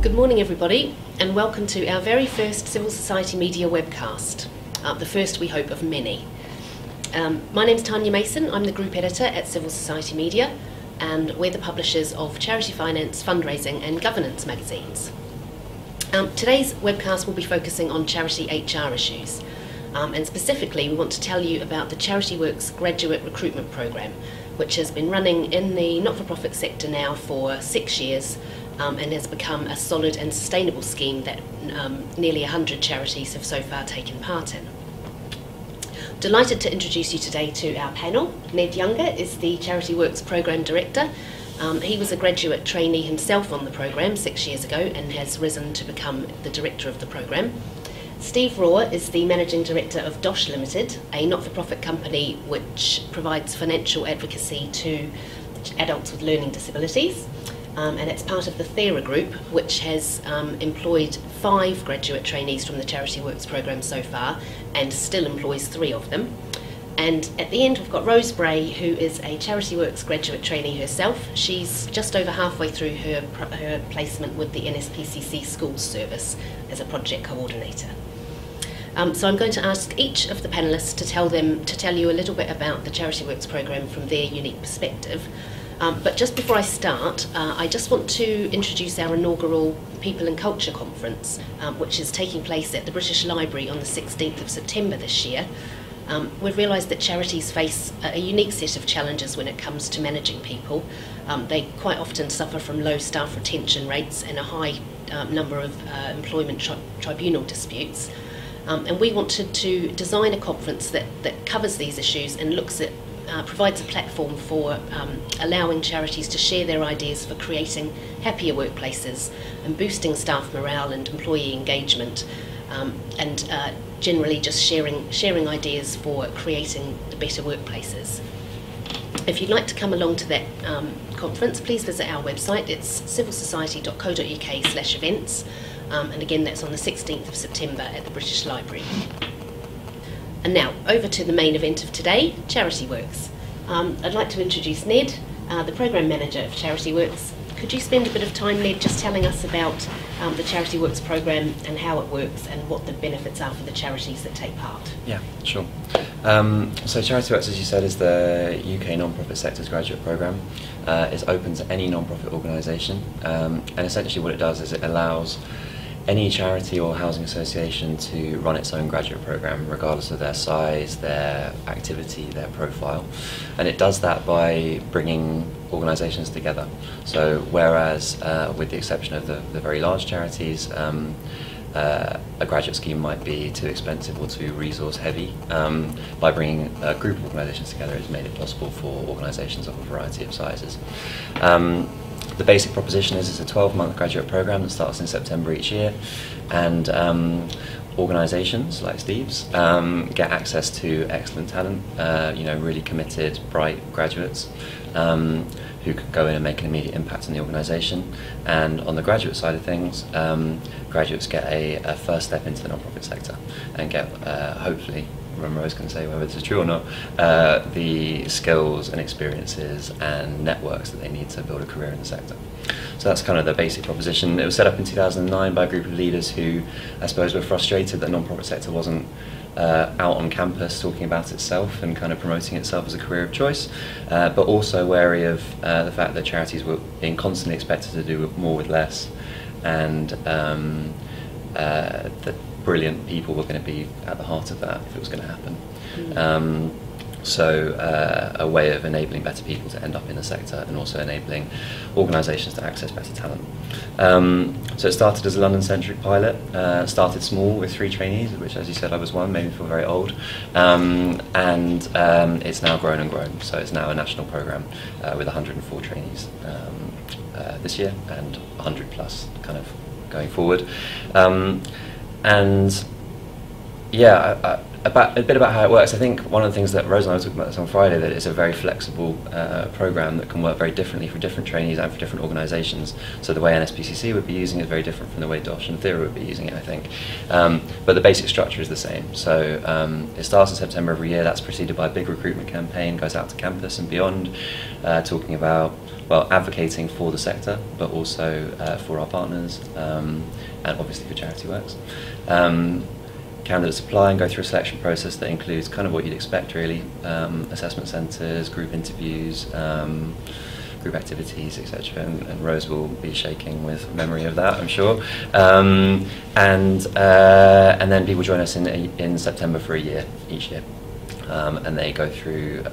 Good morning everybody, and welcome to our very first Civil Society Media webcast, the first we hope of many. My name's Tanya Mason, I'm the Group Editor at Civil Society Media, and we're the publishers of Charity Finance, Fundraising and Governance magazines. Today's webcast will be focusing on charity HR issues, and specifically we want to tell you about the Charityworks graduate recruitment programme, which has been running in the not-for-profit sector now for 6 years, and has become a solid and sustainable scheme that nearly 100 charities have so far taken part in. Delighted to introduce you today to our panel. Ned Younger is the Charityworks Programme Director. He was a graduate trainee himself on the programme 6 years ago and has risen to become the director of the programme. Steve Raw is the Managing Director of Dosh Limited, a not-for-profit company which provides financial advocacy to adults with learning disabilities. And it's part of the Thera Group, which has employed 5 graduate trainees from the Charityworks programme so far, and still employs 3 of them. And at the end we've got Rose Bray, who is a Charityworks graduate trainee herself. She's just over halfway through her placement with the NSPCC Schools Service as a project coordinator. So I'm going to ask each of the panellists to tell you a little bit about the Charityworks programme from their unique perspective. But just before I start, I just want to introduce our inaugural People and Culture Conference, which is taking place at the British Library on the 16th of September this year. We've realised that charities face a unique set of challenges when it comes to managing people. They quite often suffer from low staff retention rates and a high number of employment tribunal disputes. And we wanted to design a conference that covers these issues and looks at provides a platform for allowing charities to share their ideas for creating happier workplaces and boosting staff morale and employee engagement, and generally just sharing ideas for creating better workplaces. If you'd like to come along to that conference, please visit our website. It's civilsociety.co.uk/events, and again that's on the 16th of September at the British Library. And now, over to the main event of today, Charityworks. I'd like to introduce Ned, the Programme Manager of Charityworks. Could you spend a bit of time, Ned, just telling us about the Charityworks programme and how it works and what the benefits are for the charities that take part? Yeah, sure. So Charityworks, as you said, is the UK non-profit sector's graduate programme. It's open to any non-profit organisation, and essentially what it does is it allows any charity or housing association to run its own graduate programme, regardless of their size, their activity, their profile. And it does that by bringing organisations together. So whereas, with the exception of the very large charities, a graduate scheme might be too expensive or too resource heavy, by bringing a group of organisations together, it's made it possible for organisations of a variety of sizes. The basic proposition is it's a 12-month graduate programme that starts in September each year, and organisations like Steve's get access to excellent talent, really committed, bright graduates who can go in and make an immediate impact on the organisation. And on the graduate side of things, graduates get a first step into the non-profit sector and get, hopefully, Rose can say whether this is true or not, the skills and experiences and networks that they need to build a career in the sector. So that's kind of the basic proposition. It was set up in 2009 by a group of leaders who, I suppose, were frustrated that the non-profit sector wasn't out on campus talking about itself and kind of promoting itself as a career of choice, but also wary of the fact that charities were being constantly expected to do more with less, and that brilliant people were going to be at the heart of that if it was going to happen. So a way of enabling better people to end up in the sector and also enabling organisations to access better talent. So it started as a London-centric pilot, started small with 3 trainees, which, as you said, I was one, made me feel very old, and it's now grown and grown. So it's now a national programme with 104 trainees this year and 100 plus kind of going forward. And yeah, a bit about how it works. I think one of the things that Rose and I were talking about this on Friday, that it's a very flexible program that can work very differently for different trainees and for different organisations. So the way NSPCC would be using it is very different from the way Dosh and Thera would be using it, I think. But the basic structure is the same. So it starts in September every year. That's preceded by a big recruitment campaign, goes out to campus and beyond, talking about, well, advocating for the sector, but also for our partners, and obviously for Charityworks. Candidates apply and go through a selection process that includes kind of what you'd expect, really: assessment centres, group interviews, group activities, etc. And Rose will be shaking with memory of that, I'm sure. And then people join us in September for a year, each year, and they go through,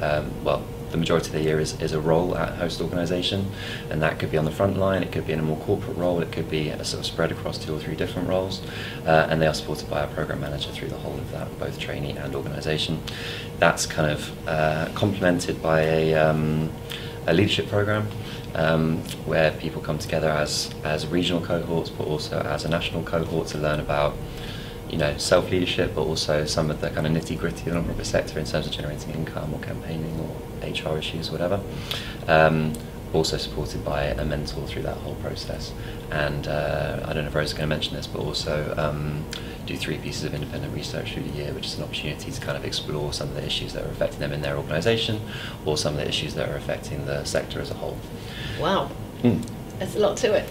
well, the majority of the year is a role at a host organisation, and that could be on the front line, it could be in a more corporate role, it could be a sort of spread across 2 or 3 different roles, and they are supported by a programme manager through the whole of that, both trainee and organisation. That's kind of complemented by a leadership programme where people come together as regional cohorts, but also as a national cohort to learn about, you know, self-leadership, but also some of the kind of nitty-gritty of the non-profit sector in terms of generating income or campaigning or HR issues, whatever. Also supported by a mentor through that whole process. And I don't know if Rose is going to mention this, but also do 3 pieces of independent research through the year, which is an opportunity to kind of explore some of the issues that are affecting them in their organisation, or some of the issues that are affecting the sector as a whole. Wow. There's a lot to it.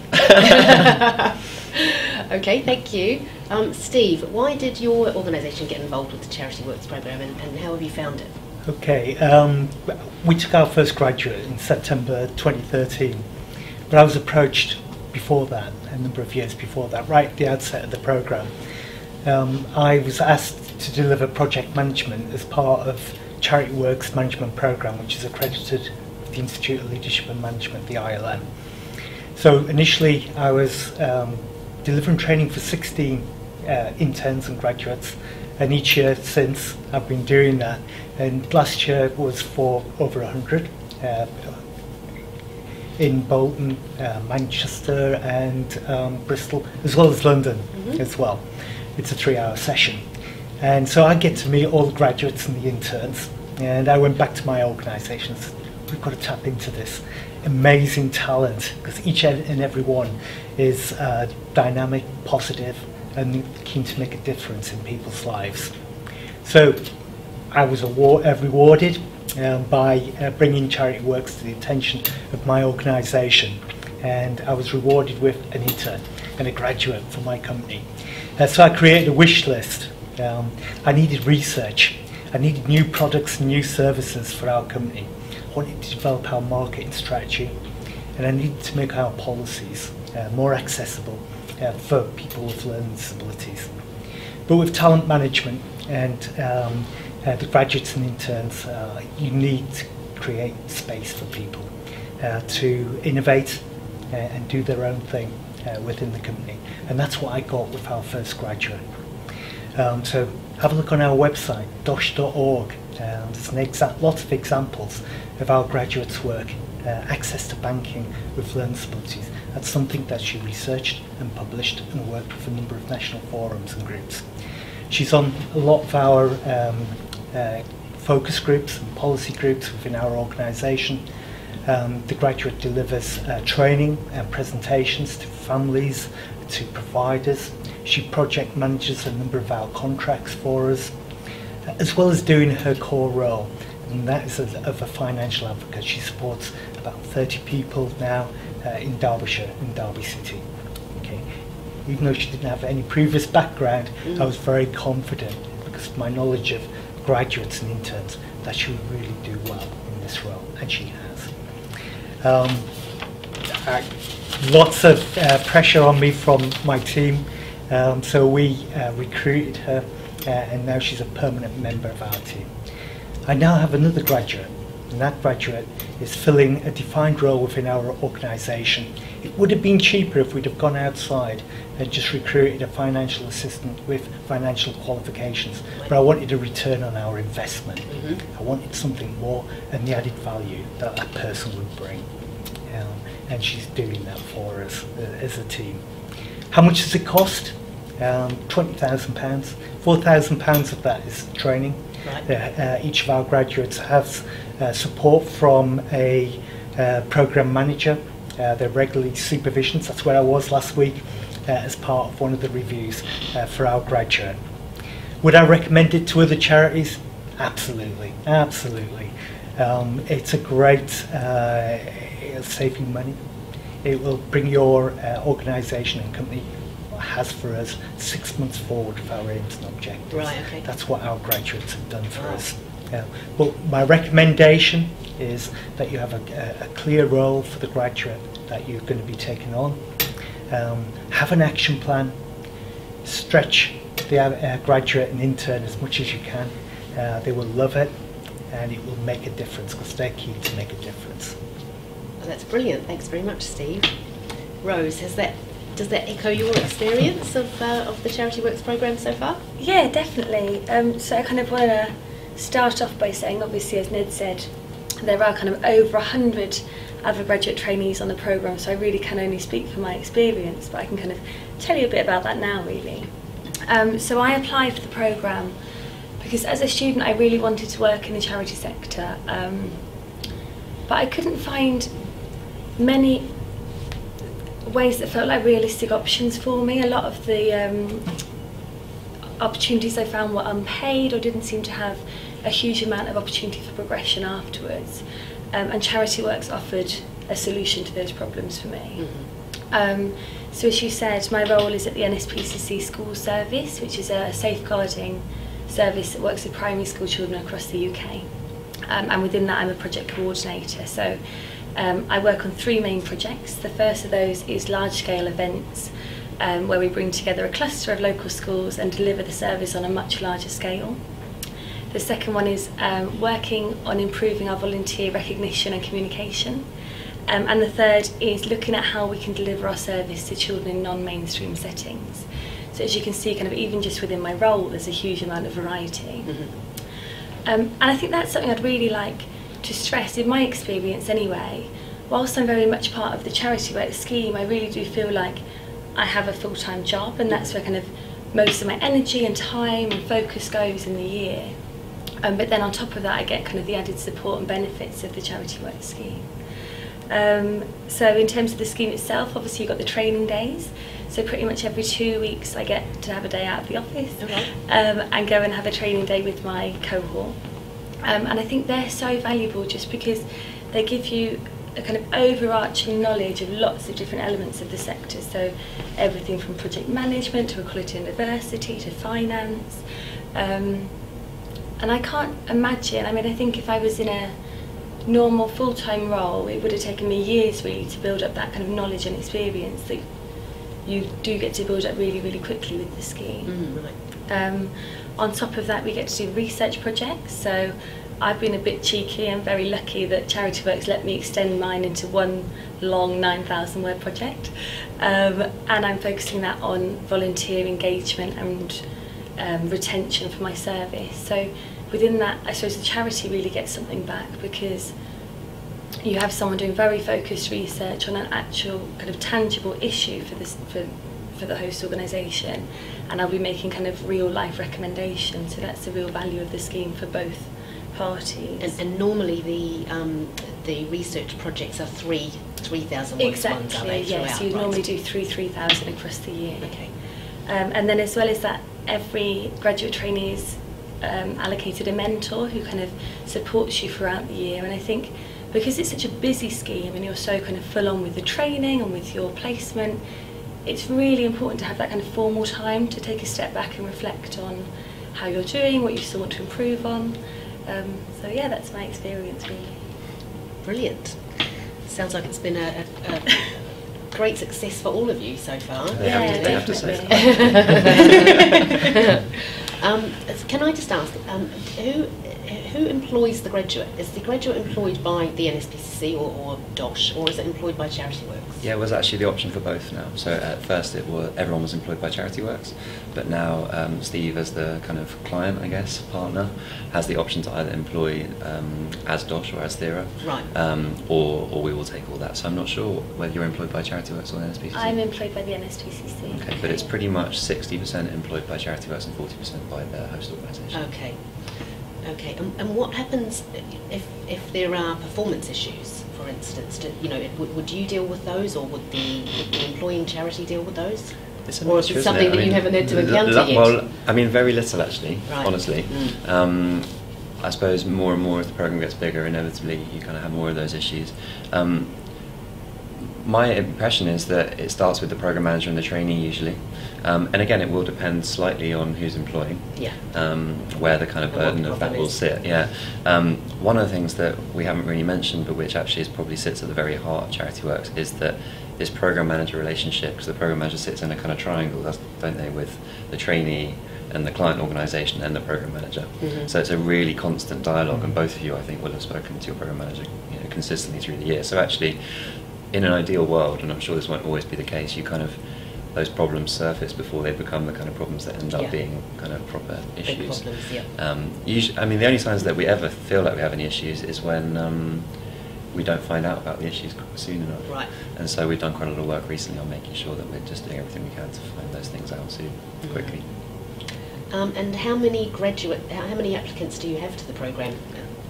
Okay, thank you. Steve, why did your organisation get involved with the Charityworks programme, and how have you found it? Okay, we took our first graduate in September 2013, but I was approached before that, a number of years before that, right at the outset of the programme. I was asked to deliver project management as part of Charityworks management programme, which is accredited with the Institute of Leadership and Management, the ILM. So initially I was delivering training for 16 interns and graduates, and each year since I've been doing that, and last year was for over 100 in Bolton, Manchester and Bristol, as well as London as well. It's a 3-hour session, and so I get to meet all the graduates and the interns, and I went back to my organisation and said, we've got to tap into this amazing talent, because each and every one is dynamic, positive, and keen to make a difference in people's lives. So I was rewarded by bringing Charityworks to the attention of my organisation, and I was rewarded with an intern and a graduate for my company. So I created a wish list. I needed research, I needed new products and new services for our company. I wanted to develop our marketing strategy, and I needed to make our policies more accessible for people with learning disabilities. But with talent management and the graduates and interns, you need to create space for people to innovate and do their own thing within the company. And that's what I got with our first graduate. So have a look on our website, dosh.org. There's lots of examples of our graduates' work, access to banking with learning disabilities. That's something that she researched and published and worked with a number of national forums and groups. She's on a lot of our focus groups and policy groups within our organisation. The graduate delivers training and presentations to families, to providers. She project manages a number of our contracts for us, as well as doing her core role, and that is of a financial advocate. She supports about 30 people now in Derbyshire, in Derby City. Okay. Even though she didn't have any previous background, I was very confident, because of my knowledge of graduates and interns, that she would really do well in this role, and she has. Lots of pressure on me from my team, so we recruited her, and now she's a permanent member of our team. I now have another graduate, and that graduate is filling a defined role within our organisation. It would have been cheaper if we'd have gone outside and just recruited a financial assistant with financial qualifications, but I wanted a return on our investment. I wanted something more and the added value that that person would bring, and she's doing that for us as a team. How much does it cost? £20,000. £4,000 of that is training. Right. Each of our graduates has support from a program manager. They're regularly supervisions. That's where I was last week as part of one of the reviews for our graduate. Would I recommend it to other charities? Absolutely, absolutely. It's a great, it'll save you money. It will bring your organisation and company, has for us, 6 months forward for our aims and objectives. Right, okay. That's what our graduates have done for us. But my recommendation is that you have a clear role for the graduate that you're going to be taking on. Have an action plan. Stretch the graduate and intern as much as you can. They will love it, and it will make a difference because they're key to make a difference. Oh, that's brilliant. Thanks very much, Steve. Rose, does that echo your experience of the Charityworks programme so far? Yeah, definitely. So I kind of want to start off by saying, obviously, as Ned said, there are kind of over 100 undergraduate trainees on the programme, so I really can only speak from my experience, but I can kind of tell you a bit about that now, really. So I applied for the programme because as a student I really wanted to work in the charity sector, but I couldn't find many ways that felt like realistic options for me. A lot of the opportunities I found were unpaid or didn't seem to have a huge amount of opportunity for progression afterwards, and Charityworks offered a solution to those problems for me. Mm-hmm. So as you said, my role is at the NSPCC School Service, which is a safeguarding service that works with primary school children across the UK, and within that I'm a project coordinator. So I work on 3 main projects. The first of those is large-scale events where we bring together a cluster of local schools and deliver the service on a much larger scale. The second one is working on improving our volunteer recognition and communication. And the third is looking at how we can deliver our service to children in non-mainstream settings. So as you can see, kind of even just within my role, there's a huge amount of variety. Mm-hmm. And I think that's something I'd really like to stress, in my experience anyway. Whilst I'm very much part of the Charityworks scheme, I really do feel like I have a full-time job, and that's where kind of most of my energy and time and focus goes in the year. But then on top of that, I get kind of the added support and benefits of the Charityworks scheme. So in terms of the scheme itself, obviously you've got the training days. So pretty much every 2 weeks I get to have a day out of the office, and go and have a training day with my cohort. And I think they're so valuable just because they give you a kind of overarching knowledge of lots of different elements of the sector. So everything from project management to equality and diversity to finance. And I can't imagine, I mean, I think if I was in a normal full-time role, it would have taken me years really to build up that kind of knowledge and experience that you do get to build up really, really quickly with the scheme. Right. On top of that, we get to do research projects. So I've been a bit cheeky and very lucky that Charityworks let me extend mine into one long 9,000 word project. And I'm focusing that on volunteer engagement and retention for my service. So within that, I suppose the charity really gets something back because you have someone doing very focused research on an actual kind of tangible issue for the host organisation, and I'll be making kind of real life recommendations. So that's the real value of the scheme for both parties. And normally the research projects are 3,000 words ones, are they? Yes, you normally do 3,000 across the year. Okay. And then as well as that, every graduate trainee is allocated a mentor who kind of supports you throughout the year. And I think because it's such a busy scheme and you're so kind of full on with the training and with your placement, it's really important to have that kind of formal time to take a step back and reflect on how you're doing, what you still want to improve on. So yeah, that's my experience really. Brilliant. Sounds like it's been a great success for all of you so far. They have to say. Can I just ask, who employs the graduate? Is the graduate employed by the NSPCC or DOSH, or is it employed by Charityworks? Yeah, it was actually the option for both now. So at first everyone was employed by Charityworks, but now Steve, as the kind of client, I guess, partner, has the option to either employ as DOSH or as Thera, right? Or we will take all that. So I'm not sure whether you're employed by Charityworks or the NSPCC. I'm employed by the NSPCC. Okay, but it's pretty much 60% employed by Charityworks and 40% by the host organisation. Okay. Okay, and what happens if there are performance issues, for instance? Would you deal with those, or would the employing charity deal with those? It's a or is mixture, it something that you haven't had to encounter yet? Well, I mean, very little actually, right. Honestly. I suppose more and more as the programme gets bigger, inevitably you kind of have more of those issues. My impression is that it starts with the programme manager and the trainee usually. And again, it will depend slightly on who's employing, yeah. Where the kind of burden of that will sit. Yeah. One of the things that we haven't really mentioned, but which actually probably sits at the very heart of Charityworks, is that this programme manager relationship, because the programme manager sits in a kind of triangle, don't they, with the trainee and the client organisation and the programme manager. Mm-hmm. So it's a really constant dialogue, and both of you, I think, will have spoken to your programme manager, consistently through the year. So actually, in an ideal world, and I'm sure this won't always be the case, those problems surface before they become the kind of problems that end up being kind of proper issues. Big problems, yeah. Usually, I mean, the only times that we ever feel like we have any issues is when we don't find out about the issues soon enough. Right. And so we've done quite a lot of work recently on making sure that we're just doing everything we can to find those things out soon, quickly. And how many applicants do you have to the programme?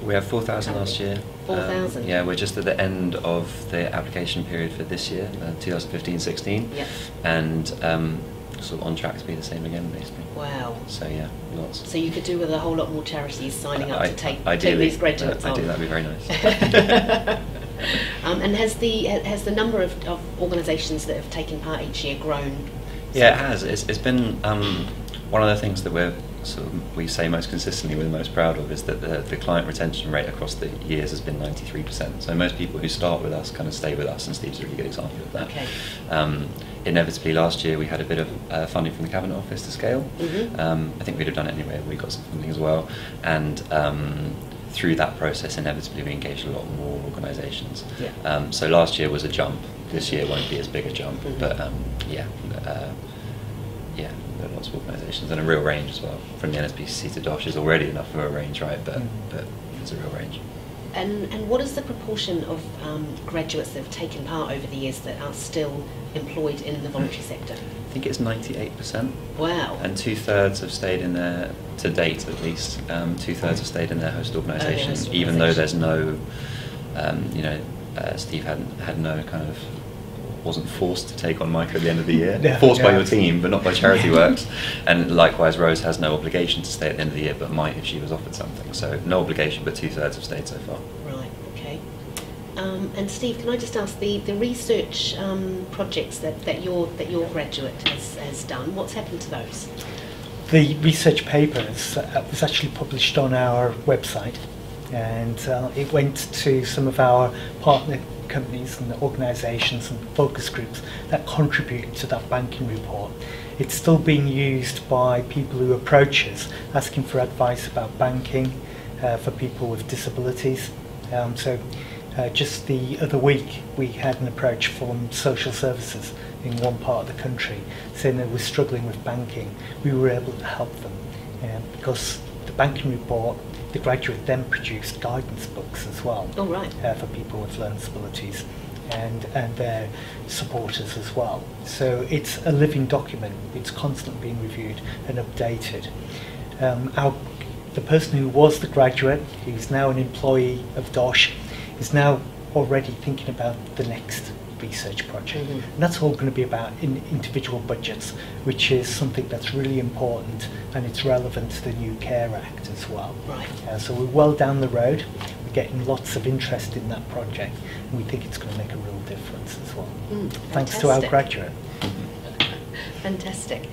We have 4,000 last year. 4,000? Yeah, we're just at the end of the application period for this year, 2015-16. Yep. And sort of on track to be the same again, basically. Wow. So yeah, lots. So you could do with a whole lot more charities signing up to take these graduates on. I do, that'd be very nice. And has the number of organisations that have taken part each year grown? Yeah, it has. It's been one of the things that we say most consistently, we're most proud of, is that the client retention rate across the years has been 93%. So most people who start with us kind of stay with us, and Steve's a really good example of that. Okay. Inevitably, last year we had a bit of funding from the Cabinet Office to scale. Mm-hmm. I think we'd have done it anyway. We got some funding as well, and through that process, inevitably we engaged a lot more organisations. Yeah. So last year was a jump. This year won't be as big a jump, mm-hmm. But yeah. There are lots of organisations and a real range as well. From the NSPCC to DOSH is already enough of a range, right? But it's a real range. And what is the proportion of graduates that have taken part over the years that are still employed in the voluntary sector? I think it's 98%. Wow. And 2/3 have stayed in their, to date at least, 2/3 have stayed in their host organisation, even though there's no, Steve had no kind of, wasn't forced to take on Micah at the end of the year. Forced by your team, but not by Charityworks. And likewise, Rose has no obligation to stay at the end of the year, but might if she was offered something. So no obligation, but 2/3 have stayed so far. Right. Okay. And Steve, can I just ask the research projects that your graduate has done? What's happened to those? The research papers was actually published on our website, and it went to some of our partner companies and organisations and focus groups that contribute to that banking report. It's still being used by people who approach us asking for advice about banking for people with disabilities. Just the other week we had an approach from social services in one part of the country saying they were struggling with banking. We were able to help them because the banking report, the graduate then produced guidance books as well. Oh, right. For people with learning disabilities and their supporters as well. So it's a living document. It's constantly being reviewed and updated. The person who was the graduate, who's now an employee of DOSH, is now already thinking about the next research project. Mm-hmm. And that's all going to be about individual budgets, which is something that's really important, and it's relevant to the new Care Act as well. Right. So we're well down the road. We're getting lots of interest in that project, and we think it's going to make a real difference as well. Thanks to our graduate. Fantastic.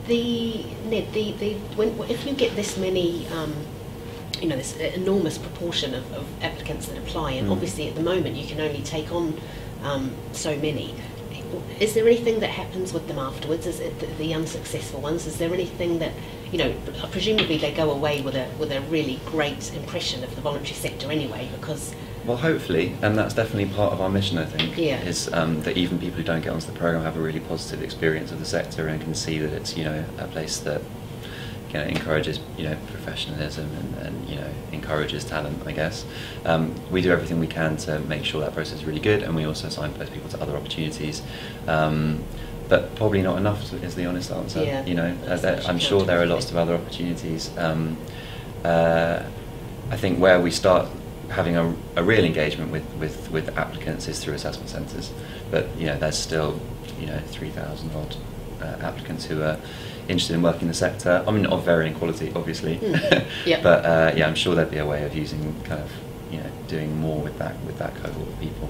If you get this many this enormous proportion of applicants that apply, and obviously at the moment you can only take on so many. is there anything that happens with them afterwards? Is it the unsuccessful ones? Is there anything that, you know, presumably they go away with a really great impression of the voluntary sector anyway, because... Well, hopefully, and that's definitely part of our mission, I think, yeah. is that even people who don't get onto the programme have a really positive experience of the sector and can see that it's, you know, a place that, you know, encourages, you know, professionalism and you know, encourages talent, I guess. We do everything we can to make sure that process is really good, and we also signpost people to other opportunities. But probably not enough is the honest answer. Yeah, you know, I'm sure there are lots of other opportunities. I think where we start having a real engagement with applicants is through assessment centres, but you know, there's still, you know, 3,000 odd applicants who are interested in working in the sector. I mean, of varying quality, obviously. Yep. But yeah, I'm sure there'd be a way of using kind of, you know, doing more with that cohort of people.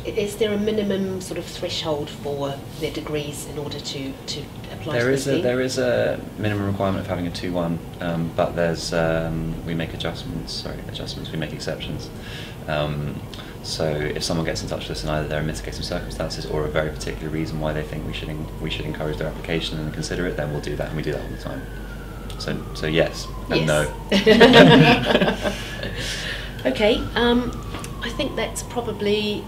Is there a minimum sort of threshold for their degrees in order to apply to the scheme? There is a minimum requirement of having a 2-1, but there's we make adjustments. We make exceptions. So if someone gets in touch with us and either there are mitigating circumstances or a very particular reason why they think we should encourage their application and consider it, then we'll do that, and we do that all the time. So yes and no. Okay, I think that's probably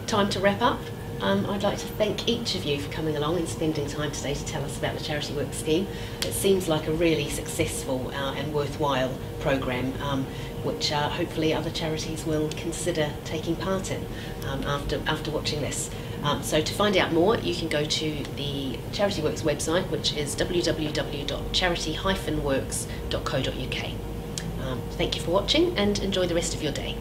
time to wrap up. I'd like to thank each of you for coming along and spending time today to tell us about the Charityworks scheme. It seems like a really successful and worthwhile programme, which hopefully other charities will consider taking part in after watching this. So to find out more, you can go to the Charityworks website, which is www.charity-works.co.uk. Thank you for watching, and enjoy the rest of your day.